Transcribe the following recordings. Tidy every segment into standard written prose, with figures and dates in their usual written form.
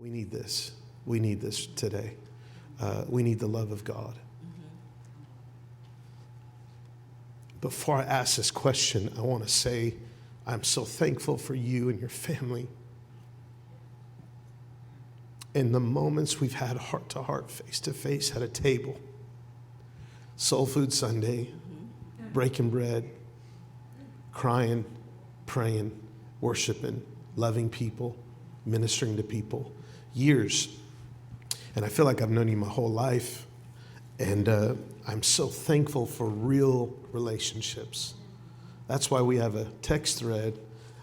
We need this. We need this today. We need the love of God. Before I ask this question, I want to say I'm so thankful for you and your family. In the moments we've had heart-to-heart, face-to-face at a table, Soul Food Sunday, breaking bread, crying, praying, worshiping, loving people, ministering to people, years. And I feel like I've known you my whole life. And I'm so thankful for real relationships. That's why we have a text thread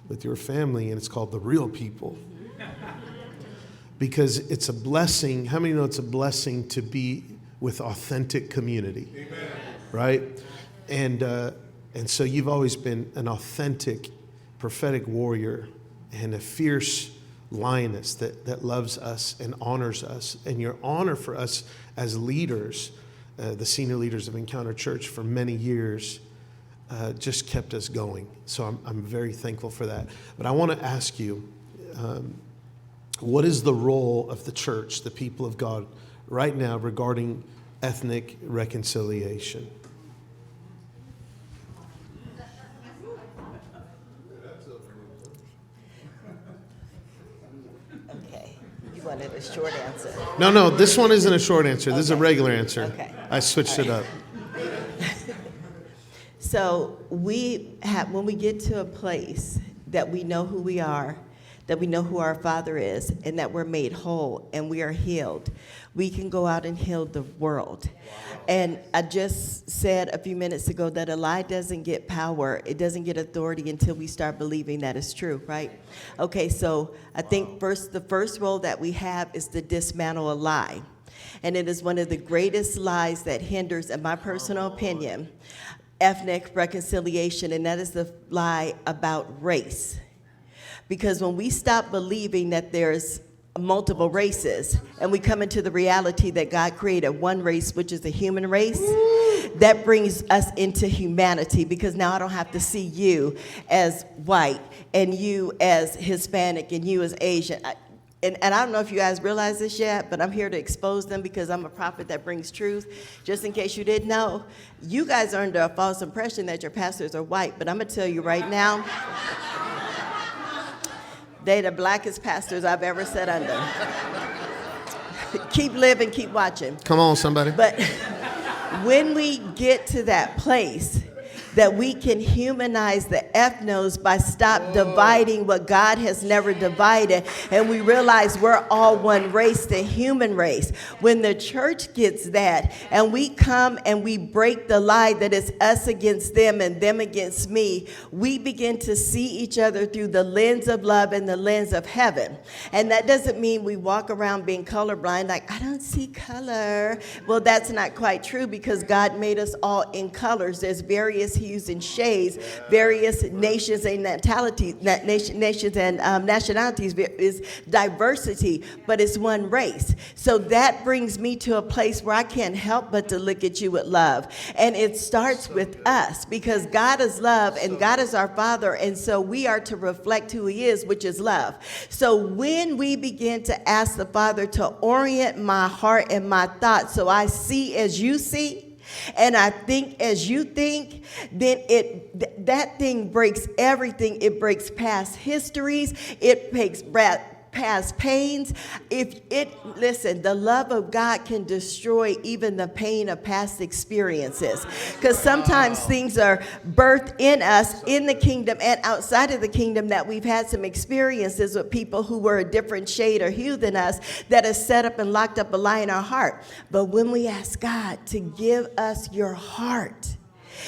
with your family, and it's called The Real People. Because it's a blessing. How many know it's a blessing to be with authentic community? Amen. Right? And so you've always been an authentic prophetic warrior and a fierce lioness that loves us and honors us. And your honor for us as leaders, the senior leaders of Encounter Church for many years, just kept us going. So I'm very thankful for that. But I want to ask you, what is the role of the church, the people of God, right now regarding ethnic reconciliation? Okay, you wanted a short answer. No, this one isn't a short answer. This is a regular answer. Okay. I switched it up. So when we get to a place that we know who we are, that we know who our Father is, and that we're made whole and we are healed, we can go out and heal the world. And I just said a few minutes ago that a lie doesn't get power, it doesn't get authority until we start believing that it's true, right? Okay, so I think the first role that we have is to dismantle a lie. And it is one of the greatest lies that hinders, in my personal opinion, ethnic reconciliation, and that is the lie about race. Because when we stop believing that there's multiple races and we come into the reality that God created one race, which is the human race, that brings us into humanity, because now I don't have to see you as white and you as Hispanic and you as Asian. And I don't know if you guys realize this yet, but I'm here to expose them because I'm a prophet that brings truth. Just in case you didn't know, you guys are under a false impression that your pastors are white, but I'm going to tell you right now, they're the blackest pastors I've ever sat under. Keep living, keep watching. Come on, somebody. But when we get to that place that we can humanize the ethnos by stop dividing what God has never divided, and we realize we're all one race, the human race. When the church gets that, and we come and we break the lie that it's us against them and them against me, we begin to see each other through the lens of love and the lens of heaven. And that doesn't mean we walk around being colorblind, like, I don't see color. Well, that's not quite true, because God made us all in colors. There's various hues and shades, various nations and nationalities is diversity, but it's one race. So that brings me to a place where I can't help but to look at you with love. And it starts with us, because God is love and God is our Father, and so we are to reflect who He is, which is love. So when we begin to ask the Father to orient my heart and my thoughts so I see as you see, and I think as you think, then that thing breaks everything. It breaks past histories. It breaks past pains. Listen, the love of God can destroy even the pain of past experiences. Because sometimes things are birthed in us, in the kingdom and outside of the kingdom, that we've had some experiences with people who were a different shade or hue than us that has set up and locked up a lie in our heart. But when we ask God to give us your heart,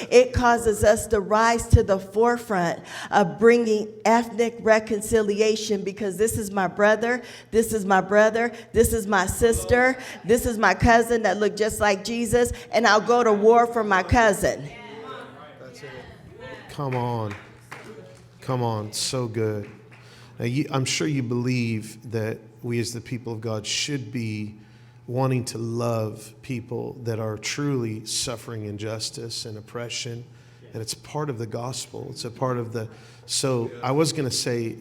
it causes us to rise to the forefront of bringing ethnic reconciliation, because this is my brother, this is my brother, this is my sister, this is my cousin that look just like Jesus, and I'll go to war for my cousin. That's it. Come on, so good. Now, I'm sure you believe that we as the people of God should be wanting to love people that are truly suffering injustice and oppression. And it's part of the gospel. It's a part of the... So I was going to say,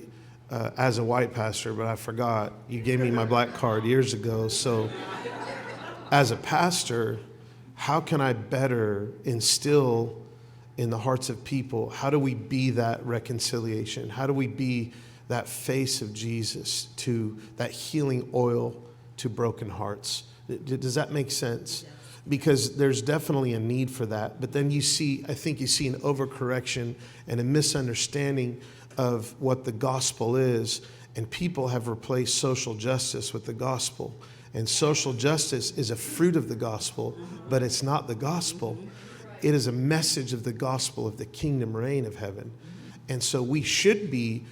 as a white pastor, but I forgot. You gave me my black card years ago. So as a pastor, how can I better instill in the hearts of people? How do we be that reconciliation? How do we be that face of Jesus, to that healing oil to broken hearts? Does that make sense? Because there's definitely a need for that. But then I think you see an overcorrection and a misunderstanding of what the gospel is. And people have replaced social justice with the gospel. And social justice is a fruit of the gospel, but it's not the gospel. It is a message of the gospel of the kingdom reign of heaven. And so we should be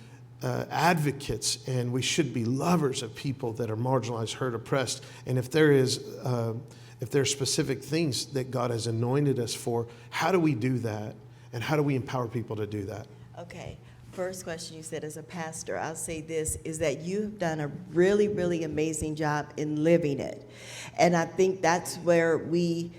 advocates, and we should be lovers of people that are marginalized, hurt, oppressed. And if there are specific things that God has anointed us for, how do we do that? And how do we empower people to do that? Okay. First question you said, as a pastor, I'll say this, is that you've done a really, really amazing job in living it. And I think that's where we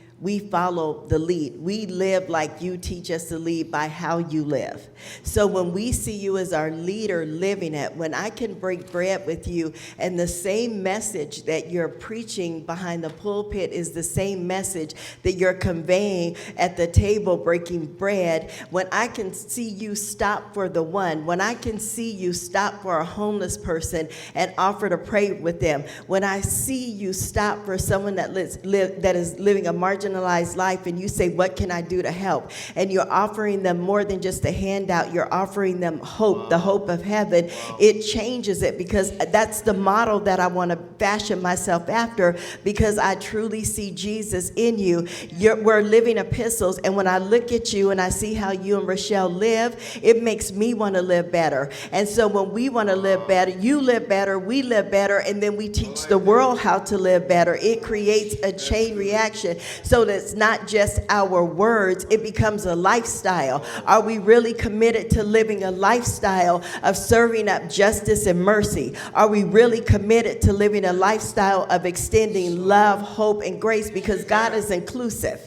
follow the lead. We live like you teach us to lead, by how you live. So when we see you as our leader living it, when I can break bread with you and the same message that you're preaching behind the pulpit is the same message that you're conveying at the table breaking bread, when I can see you stop for the one, when I can see you stop for a homeless person and offer to pray with them, when I see you stop for someone that is living a marginalized life, and you say, what can I do to help? And you're offering them more than just a handout. You're offering them hope, the hope of heaven. It changes it, because that's the model that I want to fashion myself after, because I truly see Jesus in you. We're living epistles, and when I look at you and I see how you and Rochelle live, it makes me want to live better. And so when we want to live better, you live better, we live better, and then we teach the world how to live better. It creates a chain reaction. So that it's not just our words, it becomes a lifestyle. Are we really committed to living a lifestyle of serving up justice and mercy? Are we really committed to living a lifestyle of extending love, hope, and grace? Because God is inclusive.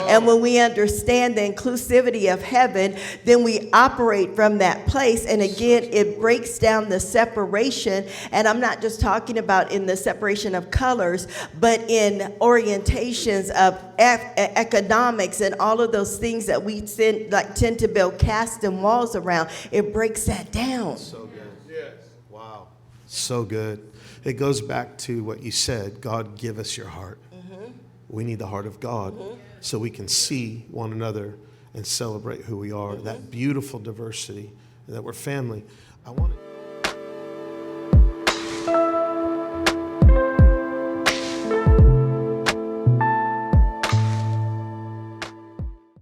And when we understand the inclusivity of heaven, then we operate from that place. And again, it breaks down the separation. And I'm not just talking about in the separation of colors, but in orientations of economics and all of those things that we tend to build casts and walls around. It breaks that down. So good. Yes. Wow. So good. It goes back to what you said, God, give us your heart. We need the heart of God, so we can see one another and celebrate who we are, that beautiful diversity, that we're family. I want to